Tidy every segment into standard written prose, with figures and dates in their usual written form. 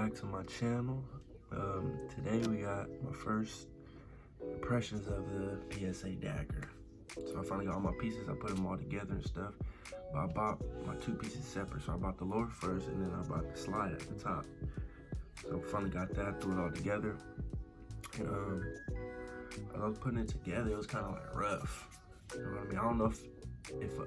back to my channel. Today we got my first impressions of the PSA Dagger. So I finally got all my pieces, I put them all together and stuff. But I bought my two pieces separate. So I bought the lower first and then I bought the slide at the top. So I finally got that, threw it all together. And as I was putting it together, it was kind of like rough. You know what I mean? I don't know if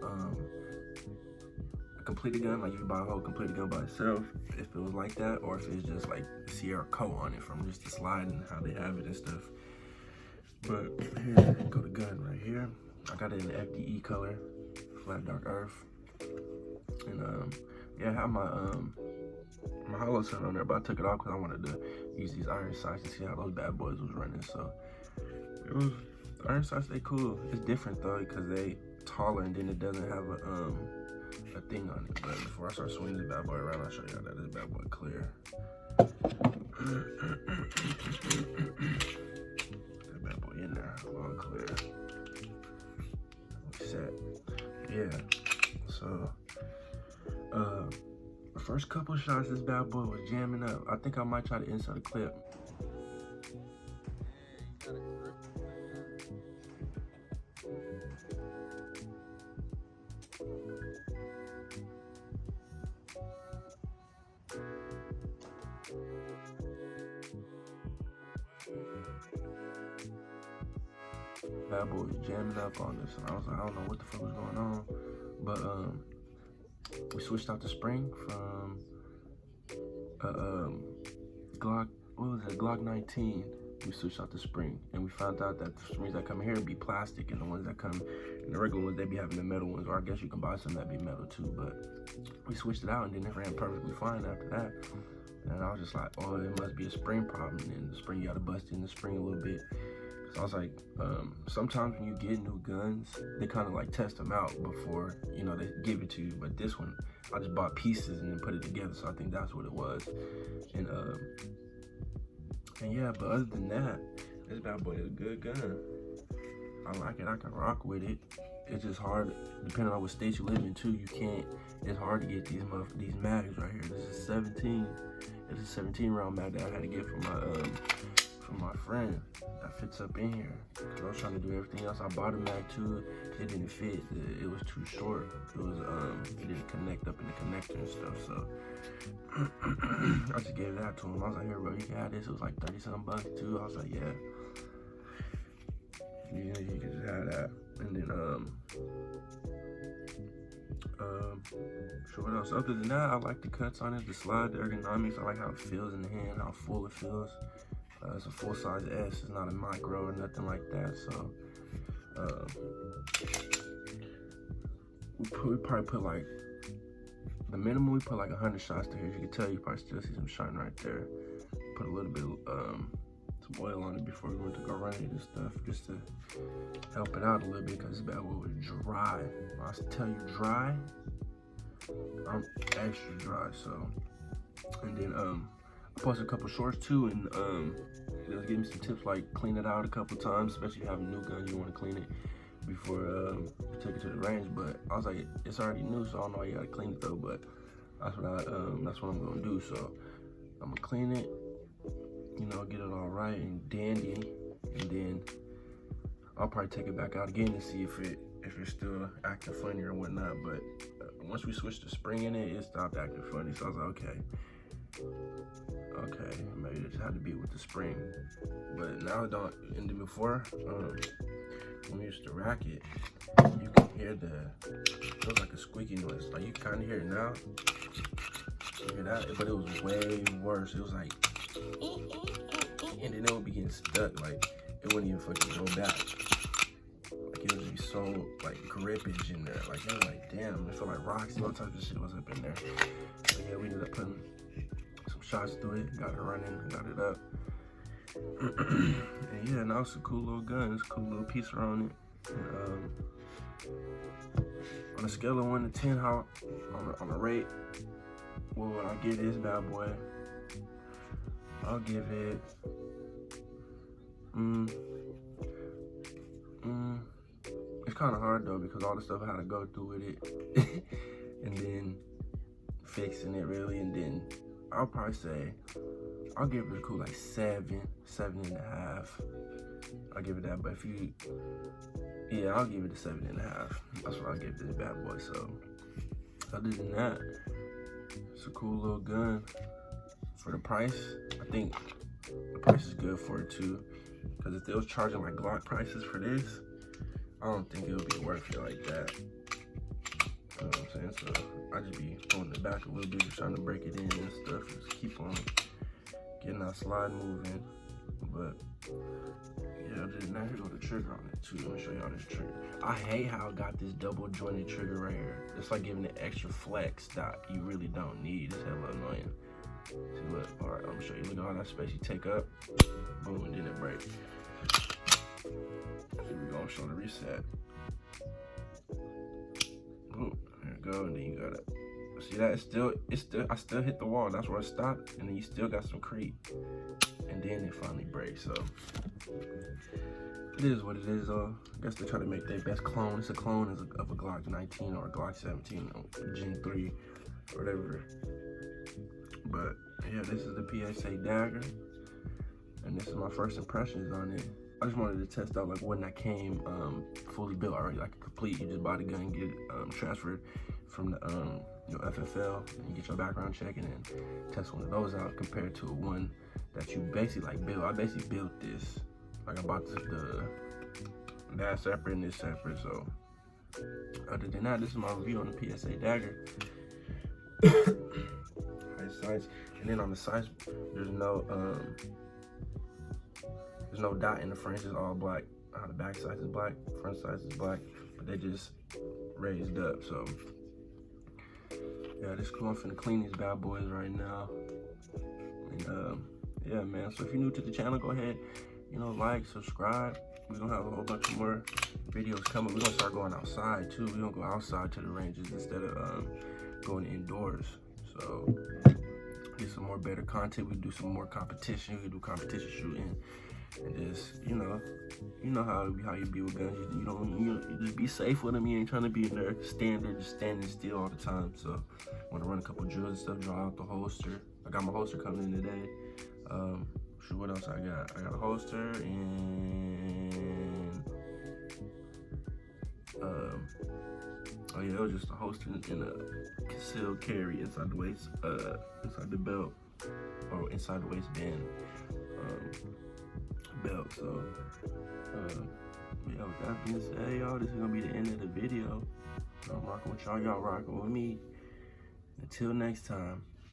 a completed gun, like you buy a whole completed gun by itself, if it was like that, or if it's just like Sierra coat on it from just the slide and how they have it and stuff. But here, go the gun right here. I got it in the FDE color, flat dark earth. And yeah, I have my my hollow sun on there, but I took it off because I wanted to use these iron sights to see how those bad boys was running. So it was, the iron sights, they cool. It's different though because they taller and then it doesn't have a thing on it. But before I start swinging this bad boy around, I'll show you how that this bad boy clear. That bad boy in there, all clear. Set. Yeah. So the first couple shots, this bad boy was jamming up. I think I might try to insert a clip. Bad boy was jamming up on this, and I was like, I don't know what the fuck was going on, but we switched out the spring from Glock, what was it, Glock 19. We switched out the spring, and we found out that the springs that come here be plastic, and the ones that come in the regular ones, they be having the metal ones, or I guess you can buy some that be metal too. But we switched it out, and then it ran perfectly fine after that. And I was just like, oh, it must be a spring problem. And the spring, you gotta bust in the spring a little bit. So I was like, sometimes when you get new guns, they kind of like test them out before, you know, they give it to you. But this one, I just bought pieces and then put it together. So I think that's what it was. And yeah, but other than that, this bad boy is a good gun. I like it, I can rock with it. It's just hard, depending on what state you live in too, you can't, it's hard to get these mags right here. This is 17, it's a 17 round mag that I had to get from my friend that fits up in here. I was trying to do everything else. I bought a mag too, it didn't fit, it was too short. It was, it didn't connect up in the connector and stuff, so I just gave that to him. I was like, here bro, you can have this. It was like 30-something bucks too. I was like, yeah. You can just have that. And then, so what else? Other than that, I like the cuts on it, the slide, the ergonomics. I like how it feels in the hand, how full it feels. It's a full-size S. It's not a micro or nothing like that. So, we probably put like, the minimum, we put like 100 shots to here. As you can tell, you probably still see some shine right there. Put a little bit of some oil on it before we went to go run it and stuff, just to help it out a little bit, because this bad boy was dry. When I tell you dry, I'm extra dry. So, and then I posted a couple shorts too, and it was giving me some tips like clean it out a couple times, especially if you have a new gun, you want to clean it before you take it to the range. But I was like, it's already new, so I don't know why you gotta clean it though. But that's what I'm gonna do. So I'm gonna clean it, you know, get it all right and dandy, and then I'll probably take it back out again and see if it's still acting funny or whatnot. But once we switched the spring in it, it stopped acting funny. So I was like, okay, maybe it just had to be with the spring. But now it don't. And then before, when we used to rack it, you can hear it was like a squeaky noise. Like you kind of hear it now. You hear that? But it was way worse. It was like, and then it would be getting stuck. Like it wouldn't even fucking go back. Like it would be so like grippage in there. Like it was like, damn, it felt like rocks and all types of shit was up in there. But yeah, we ended up putting some shots through it, got it running, got it up. And yeah, now it's a cool little gun. It's a cool little piece on it. And, on a scale of 1 to 10, how on a rate, what would I give this bad boy? I'll give it it's kind of hard though, because all the stuff I had to go through with it and then fixing it really, and then I'll probably say, I'll give it a cool like 7, 7.5. I'll give it that, but if you, yeah, I'll give it a 7.5. That's what I'll give this bad boy. So other than that, it's a cool little gun. For the price, I think the price is good for it too. Because if they was charging like Glock prices for this, I don't think it would be worth it like that. You know what I'm saying? So I just be pulling it back a little bit, just trying to break it in and stuff. Just keep on getting that slide moving. But yeah, other than that, here go the trigger on it too. Let me show y'all this trigger. I hate how I got this double jointed trigger right here. It's like giving it extra flex that you really don't need. It's hella annoying. See, look, all right, I'm gonna show you. Look at all that space you take up, boom, and then it breaks. Here we go, show the reset. Boom, there you go, and then you gotta, see that, I still hit the wall. That's where I stopped, and then you still got some creep. And then it finally breaks, so. It is what it is, though. I guess they try to make their best clone. It's a clone of a Glock 19 or a Glock 17, or Gen 3, or whatever. But yeah, this is the PSA Dagger, and this is my first impressions on it. I just wanted to test out like when that came fully built already, like complete. You just buy the gun, get it transferred from the your FFL, and you get your background check, and then test one of those out compared to one that you basically like build. I basically built this. Like I bought that separate and this separate. So other than that, this is my review on the PSA Dagger. Sides, and then on the sides there's no dot in the front. It's just all black. The back side is black, front side is black, but they just raised up. So yeah, this is cool. I'm finna clean these bad boys right now, and yeah, man. So if you're new to the channel, go ahead, like, subscribe. We're gonna have a whole bunch of more videos coming. We're gonna start going outside too. We're gonna go outside to the ranges instead of going indoors. So get some more better content. We do some more competition. We do competition shooting, and just you know how you be with guns. You just be safe with them. You ain't trying to be in there just standing still all the time. So I want to run a couple drills and stuff. Draw out the holster. I got my holster coming in today. Shoot, what else I got? I got a holster and oh yeah, it was just a holster and a concealed carry inside the waist, inside the belt, or inside the waistband belt. So yeah, with that being said, y'all, this is gonna be the end of the video. I'm rocking with y'all, y'all rocking with me. Until next time.